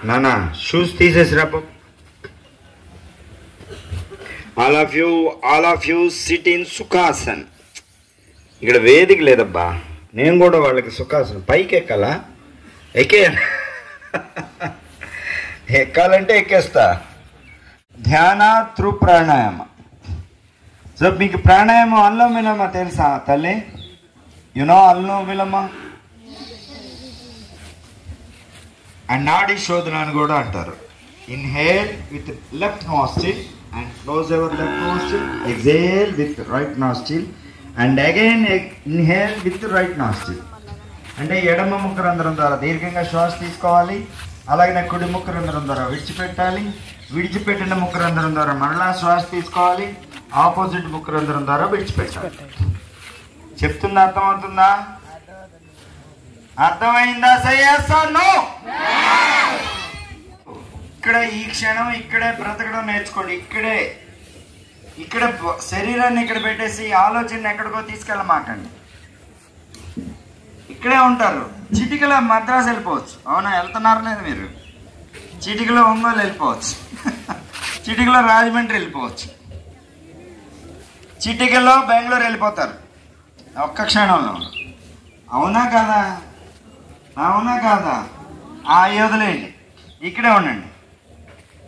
నానా షూస్ తీసేసిరా. All of you sit in sukhasan. ఇక్కడ వేదిక లేదబ్బా, నేను కూడా వాళ్ళకి సుఖాసనం పైకి ఎక్కాలా? ఎక్కాలంటే ఎక్కేస్తా. ధ్యాన త్రూ ప్రాణాయామ. సో మీకు ప్రాణాయామం అనులోమ విలోమ తెలుసా తల్లి? యునో అనులోమ విలోమ అండ్ నాడీ శోధన అని కూడా అంటారు. Inhale with left nostril and close your left nostril. Exhale with right nostril and again inhale with the right nostril. అంటే ఎడమ ముఖరంధ్రం ద్వారా దీర్ఘంగా శ్వాస తీసుకోవాలి, అలాగే కుడి ముఖరంధ్రం ద్వారా విడిచిపెట్టాలి. విడిచిపెట్టిన ముఖరంధ్రం ద్వారా మరలా శ్వాస తీసుకోవాలి, ఆపోజిట్ ముఖరంధ్రం ద్వారా విడిచిపెట్టాలి. చెప్తుందా? అర్థమవుతుందా? అర్థమైందా? సై yes or no? ఇక్కడ ఈ క్షణం ఇక్కడే బ్రతకడం నేర్చుకోండి. ఇక్కడ శరీరాన్ని ఇక్కడ పెట్టేసి ఆలోచన ఎక్కడికో తీసుకెళ్ళమాకండి. ఇక్కడే ఉంటారు. చిటికలో మద్రాసు వెళ్ళిపోవచ్చు. అవునా? వెళ్తున్నారు లేదు మీరు? చిటికలో ఒంగోలు వెళ్ళిపోవచ్చు, చిటికలో రాజమండ్రి వెళ్ళిపోవచ్చు, చిటికలో బెంగళూరు వెళ్ళిపోతారు ఒక్క క్షణంలో. అవునా కాదా? అవునా కాదా? ఆ యోధులేండి, ఇక్కడే ఉండండి.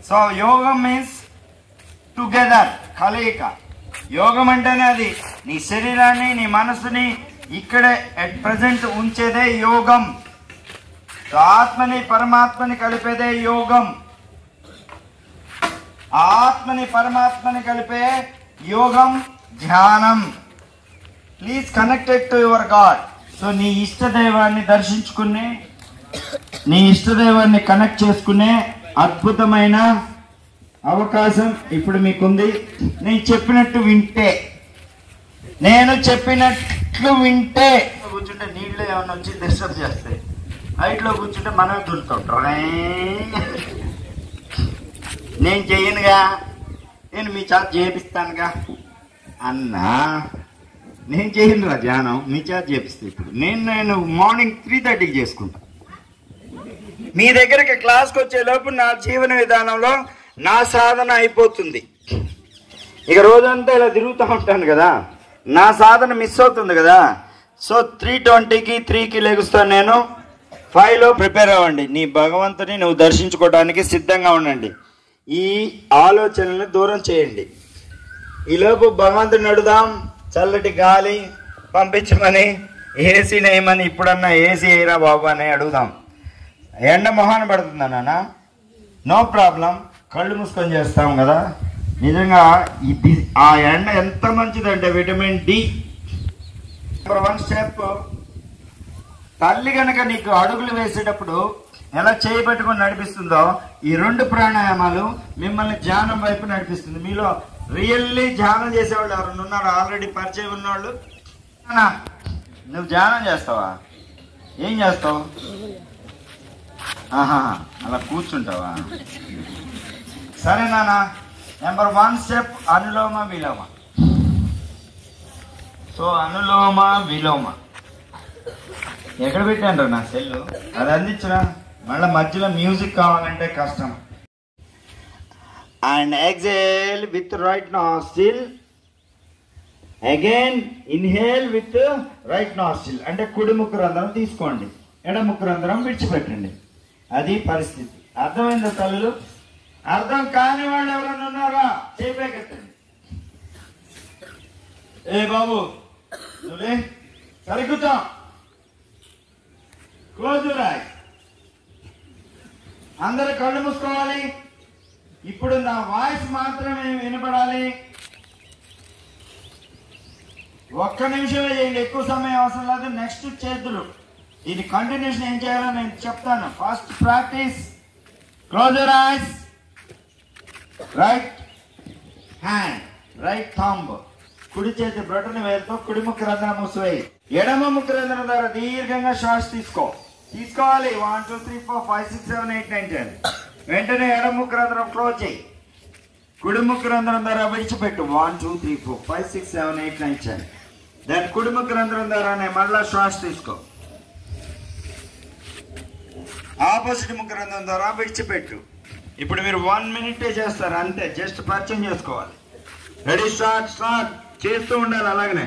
సో యోగం మీన్స్ టుగెదర్, కలయిక. యోగం అంటేనే అది నీ శరీరాన్ని నీ మనసుని ఇక్కడే ఎట్ ప్రజెంట్ ఉంచేదే యోగం. ఆత్మని పరమాత్మని కలిపేదే యోగం. ఆత్మని పరమాత్మని కలిపే యోగం ధ్యానం. Please connected to your God. So నీ ఇష్టదైవాన్ని దర్శించుకుని, నీ ఇష్టదైవాన్ని కనెక్ట్ చేసుకునే అద్భుతమైన అవకాశం ఇప్పుడు మీకుంది. నేను చెప్పినట్టు వింటే కూర్చుంటే నీళ్ళు ఏమన్నా వచ్చి డిస్టర్బ్ చేస్తాయి. హైట్లో కూర్చుంటే మనమే దొరుకుతాం. నేను చెయ్యనుగా, నేను మీ చేత చేపిస్తానుగా అన్నా. నేను చేయనురా ధ్యానం, మీ చేత చేపిస్తే. ఇప్పుడు నేను మార్నింగ్ 3:30కి చేసుకుంటా. మీ దగ్గరికి క్లాస్కి వచ్చేలోపు నా జీవన విధానంలో నా సాధన అయిపోతుంది. ఇక రోజంతా ఇలా తిరుగుతూ ఉంటాను కదా, నా సాధన మిస్ అవుతుంది కదా. సో 3:20కి 3కి లెగుస్తాను నేను. 5లో ప్రిపేర్ అవ్వండి. నీ భగవంతుని నువ్వు దర్శించుకోవడానికి సిద్ధంగా ఉండండి. ఈ ఆలోచనల్ని దూరం చేయండి. ఈలోపు భగవంతుని అడుగుదాం, చల్లటి గాలి పంపించమని, ఏసీ నేయమని. ఇప్పుడన్నా ఏసీ వేయరా బాబు అని అడుగుదాం. ఎండ మొహాన పడుతుందా నాన్న? నో ప్రాబ్లం, కళ్ళు మూసుకొని చేస్తాం కదా. నిజంగా ఇది ఆ ఎండ ఎంత మంచిదంటే విటమిన్ డి. నెంబర్ 1 స్టెప్, తల్లి కనుక నీకు అడుగులు వేసేటప్పుడు ఎలా చేయబెట్టుకొని నడిపిస్తుందో ఈ 2 ప్రాణాయామాలు మిమ్మల్ని ధ్యానం వైపు నడిపిస్తుంది. మీలో రియల్లీ ధ్యానం చేసేవాళ్ళు ఎవరు ఉన్నారు? ఆల్రెడీ పరిచయం ఉన్నవాళ్ళు. నువ్వు ధ్యానం చేస్తావా? ఏం చేస్తావు? ఆహా, అలా కూర్చుంటావా? సరే నాన్న. నెంబర్ 1 స్టెప్ అనులోమ విలోమ. సో అనులోమ విలోమ ఎక్కడ పెట్టాను నా సెల్లు? అది అందించరా. మళ్ళీ మధ్యలో మ్యూజిక్ కావాలంటే కష్టం. And exhale with right nostril. Again inhale with right nostril. అంటే కుడి ముక్కు రంధ్రం తీసుకోండి, ఎడ ముక్కు రంధ్రం విడిచిపెట్టండి. అది పరిస్థితి. అర్థమైందా తల్లులు? అర్థం కాని వాళ్ళు ఎవరైనా ఉన్నారా? చేయబెట్టండి. ఏ బాబు నువ్వే సరిగ్గుతా. Close your eyes. అందరు కళ్ళు మూసుకోవాలి. ఇప్పుడు నా వాయిస్ మాత్రమే వినపడాలి. ఒక్క నిమిషమే చేయండి, ఎక్కువ సమయం అవసరం లేదు. నెక్స్ట్ చేతులు. ఇది కంటిన్యూషన్ ఏం చేయాలో నేను చెప్తాను. First practice. Close your eyes. Right hand, right thumb, కుడి చేతి బ్రొటన వేలుతో కుడి ముక్కు రంధ్రం మూసివేయి. ఎడమ ముక్కు రంధ్రం ద్వారా దీర్ఘంగా శ్వాస తీసుకోవాలి. 1 2 3 4 5 6 7 8 9 10. వెంటనే ఎడమ ముక్కు రంధ్రం క్లోజ్ చేయి. కుడి ముక్కు రంధ్రం ద్వారా విడిచిపెట్టు. 1 2 3 4 5 6 7 8 9 10. దాని కుడి ముక్కు రంధ్రం ద్వారానే మళ్ళా శ్వాస తీసుకో. ఆపోజిట్ గ్రంథం ద్వారా విడిచిపెట్టు. ఇప్పుడు మీరు 1 minute చేస్తారు అంతే, జస్ట్ పరిచయం చేసుకోవాలి. Ready, start. చేస్తూ ఉండాలి అలాగనే.